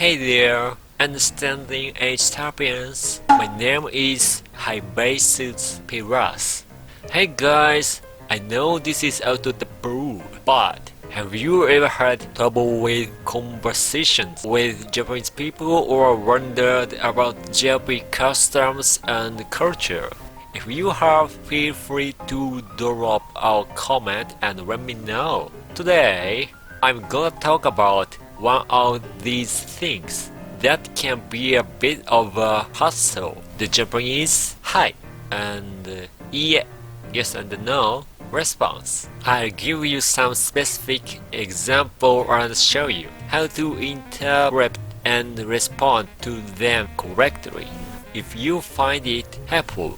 Hey there, understanding H.sapiens. My name is Pawrath. Hey guys, I know this is out of the blue, but have you ever had trouble with conversations with Japanese people or wondered about Japanese customs and culture? If you have, feel free to drop a comment and let me know. Today, I'm gonna talk about one of these things that can be a bit of a hassle. The Japanese hi and yeah, yes and no response. I'll give you some specific example and show you how to interpret and respond to them correctly. If you find it helpful,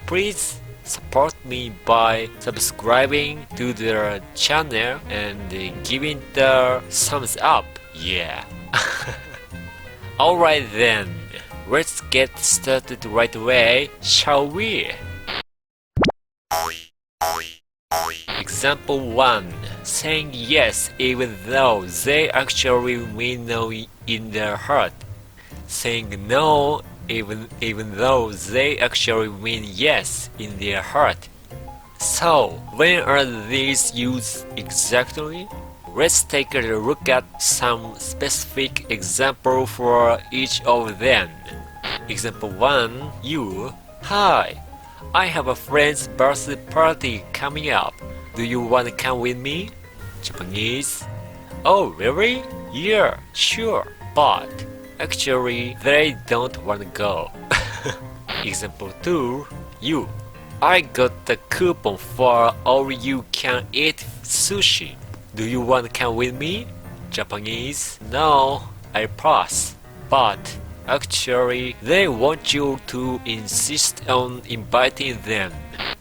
please support me by subscribing to the channel and giving the thumbs up. Yeah. Alright then, let's get started right away, shall we? Example 1. Saying yes even though they actually mean no in their heart. Saying no even though they actually mean yes in their heart. So, when are these used exactly? Let's take a look at some specific example for each of them. Example 1. You. Hi, I have a friend's birthday party coming up. Do you want to come with me? Japanese. Oh, really? Yeah, sure, but actually, they don't want to go. Example 2. You. I got the coupon for all-you-can-eat sushi. Do you want to come with me? Japanese. No, I pass. But actually, they want you to insist on inviting them.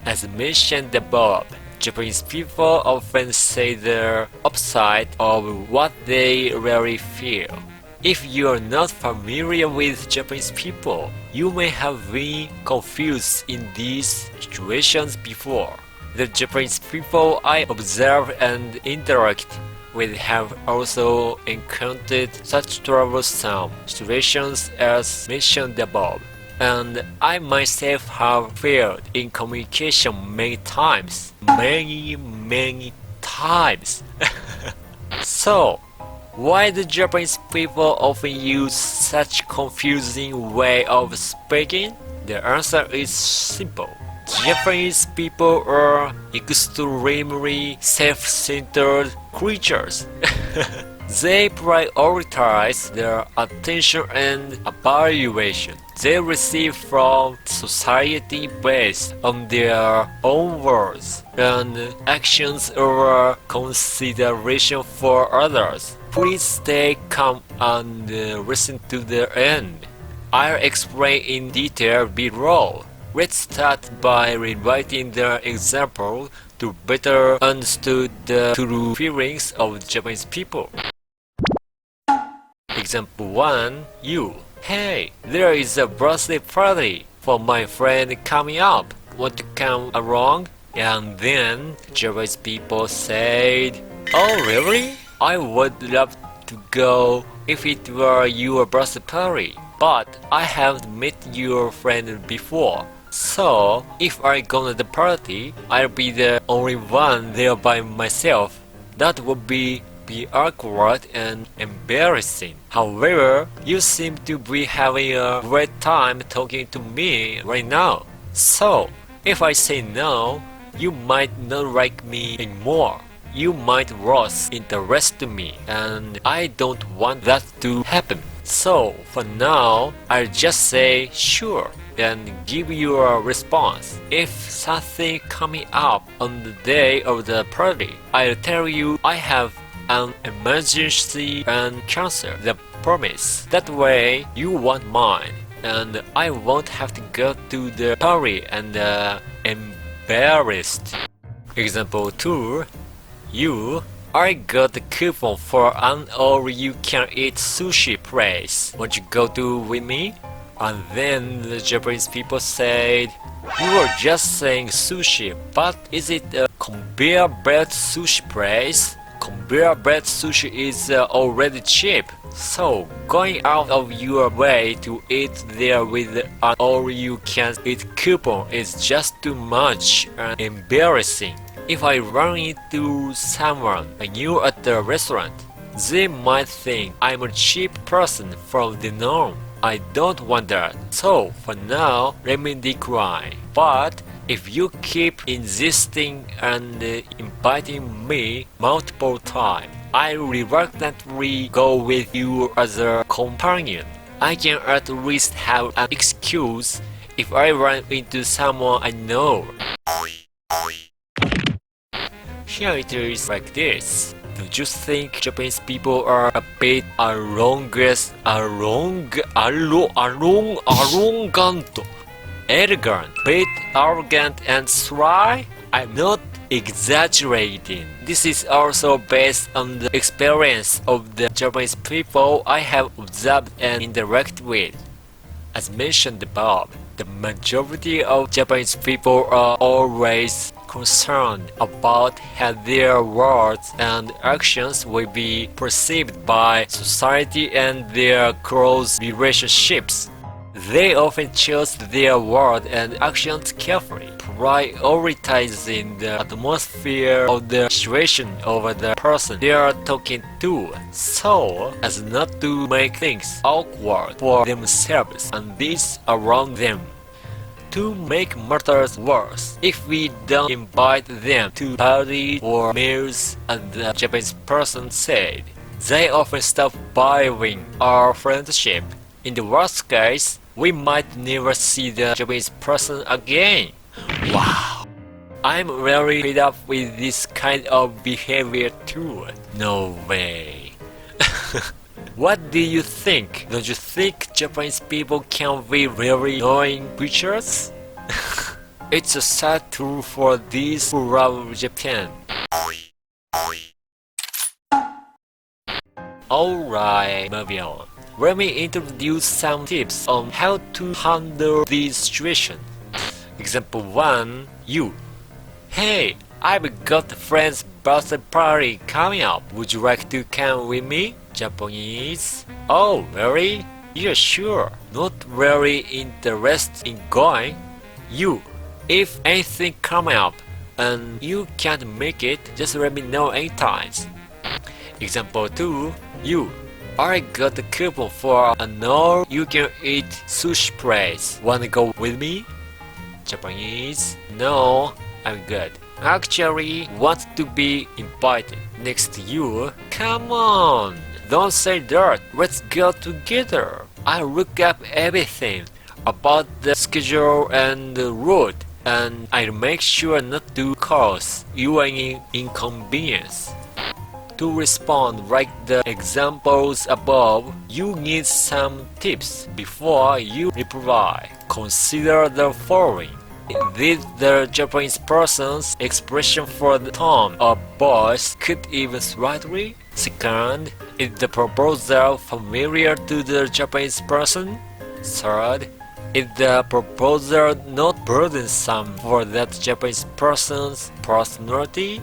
As mentioned above, Japanese people often say the opposite of what they really feel. If you are not familiar with Japanese people, you may have been confused in these situations before. The Japanese people I observe and interact with have also encountered such troublesome situations as mentioned above, and I myself have failed in communication many times. Many times. So, why do Japanese people often use such confusing way of speaking? The answer is simple. Japanese people are extremely self-centered creatures. They prioritize their attention and evaluation they receive from society based on their own words and actions over consideration for others. Please stay calm and listen to the end. I'll explain in detail below. Let's start by rewriting the example to better understand the true feelings of Japanese people. Example 1. You. Hey, there is a birthday party for my friend coming up. Want to come along? And then Japanese people said, oh really? I would love to go if it were your birthday party, but I haven't met your friend before. So, if I go to the party, I'll be the only one there by myself. That would be awkward and embarrassing. However, you seem to be having a great time talking to me right now. So, if I say no, you might not like me anymore. You might lose interest in me, and I don't want that to happen. So, for now, I'll just say sure and give you a response. If something coming up on the day of the party, I'll tell you I have an emergency and cancel the promise. That way, you won't mind, and I won't have to go to the party and embarrassed. Example 2. You. I got the coupon for an all-you-can-eat sushi place. Want you go to with me? And then the Japanese people said, you were just saying sushi, but is it a conveyor belt sushi place? Conveyor belt sushi is already cheap. So, going out of your way to eat there with an all-you-can-eat coupon is just too much and embarrassing. If I run into someone I knew at the restaurant, they might think I'm a cheap person from the norm. I don't want that. So, for now, let me decline. But if you keep insisting and inviting me multiple times, I reluctantly go with you as a companion. I can at least have an excuse if I run into someone I know. Here it is like this. Don't you think Japanese people are a bit arrogant, bit arrogant and sly? I'm not exaggerating. This is also based on the experience of the Japanese people I have observed and interacted with. As mentioned above, the majority of Japanese people are always concerned about how their words and actions will be perceived by society and their close relationships. They often choose their words and actions carefully, prioritizing the atmosphere of the situation over the person they are talking to, so as not to make things awkward for themselves and those around them. To make matters worse, if we don't invite them to parties or meals, as the Japanese person said, they often stop valuing our friendship. In the worst case, we might never see the Japanese person again. Wow! I'm really fed up with this kind of behavior too. No way. What do you think? Don't you think Japanese people can be really annoying creatures? It's a sad truth for these who love Japan. Alright, moving on. Let me introduce some tips on how to handle this situation. Example 1. You. Hey, I've got a friend's birthday party coming up. Would you like to come with me? Japanese. Oh, really? Yeah, sure. Not very interested in going. You. If anything comes up and you can't make it, just let me know anytime. Example 2. You. I got a coupon for an all-you-can-eat sushi place. Wanna go with me? Japanese. No, I'm good. Actually, want to be invited. Next to you. Come on, don't say that. Let's go together. I look up everything about the schedule and the route, and I'll make sure not to cause you any inconvenience. To respond like the examples above, you need some tips before you reply. Consider the following. Did the Japanese person's expression for the tone of voice cut even slightly? Second, is the proposal familiar to the Japanese person? Third, is the proposal not burdensome for that Japanese person's personality?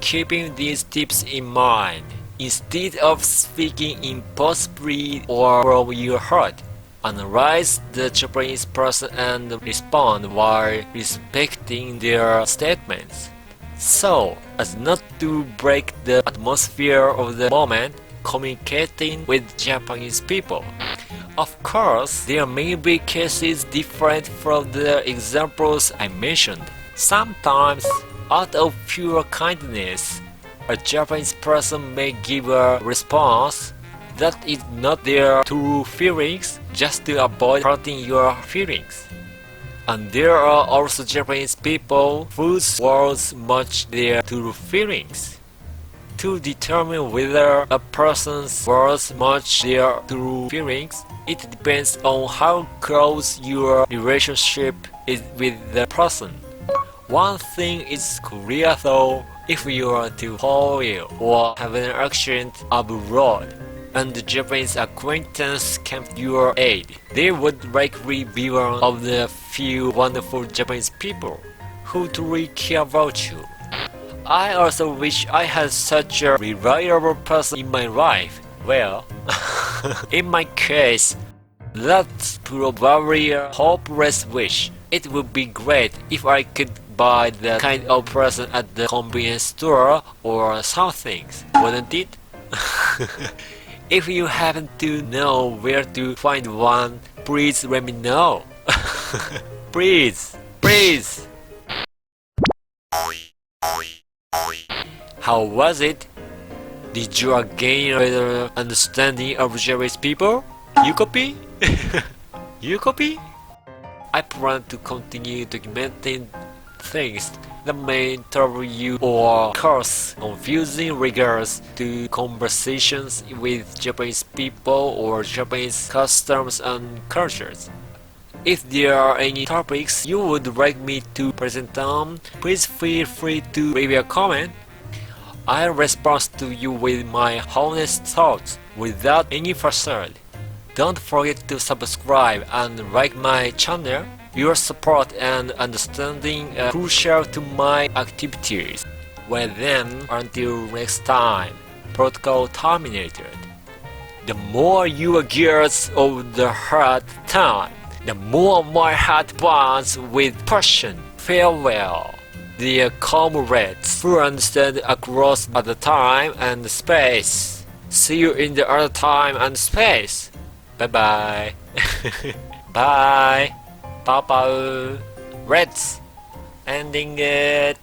Keeping these tips in mind, instead of speaking impulsively or from your heart, analyze the Japanese person and respond while respecting their statements, so as not to break the atmosphere of the moment communicating with Japanese people. Of course, there may be cases different from the examples I mentioned. Sometimes, out of pure kindness, a Japanese person may give a response that is not their true feelings just to avoid hurting your feelings. And there are also Japanese people whose words match their true feelings. To determine whether a person's words match their true feelings, it depends on how close your relationship is with the person. One thing is clear though, if you are to toil or have an accident abroad, and the Japanese acquaintance came to your aid, they would likely be one of the few wonderful Japanese people who truly care about you. I also wish I had such a reliable person in my life. Well, in my case, that's probably a hopeless wish. It would be great if I could buy the kind of present at the convenience store or something, wouldn't it? If you happen to know where to find one, please let me know. Please, please. How was it? Did you gain a better understanding of Japanese people? You copy? You copy? I plan to continue documenting things that may trouble you or cause confusing regards to conversations with Japanese people or Japanese customs and cultures. If there are any topics you would like me to present on, please feel free to leave a comment. I'll respond to you with my honest thoughts without any facade. Don't forget to subscribe and like my channel. Your support and understanding are crucial to my activities. Well then, until next time, protocol terminated. The more your gears of the heart turn, the more my heart burns with passion. Farewell, dear comrades who understand across other time and space. See you in the other time and space. Bye bye. Bye. Papa. Reds. Ending it.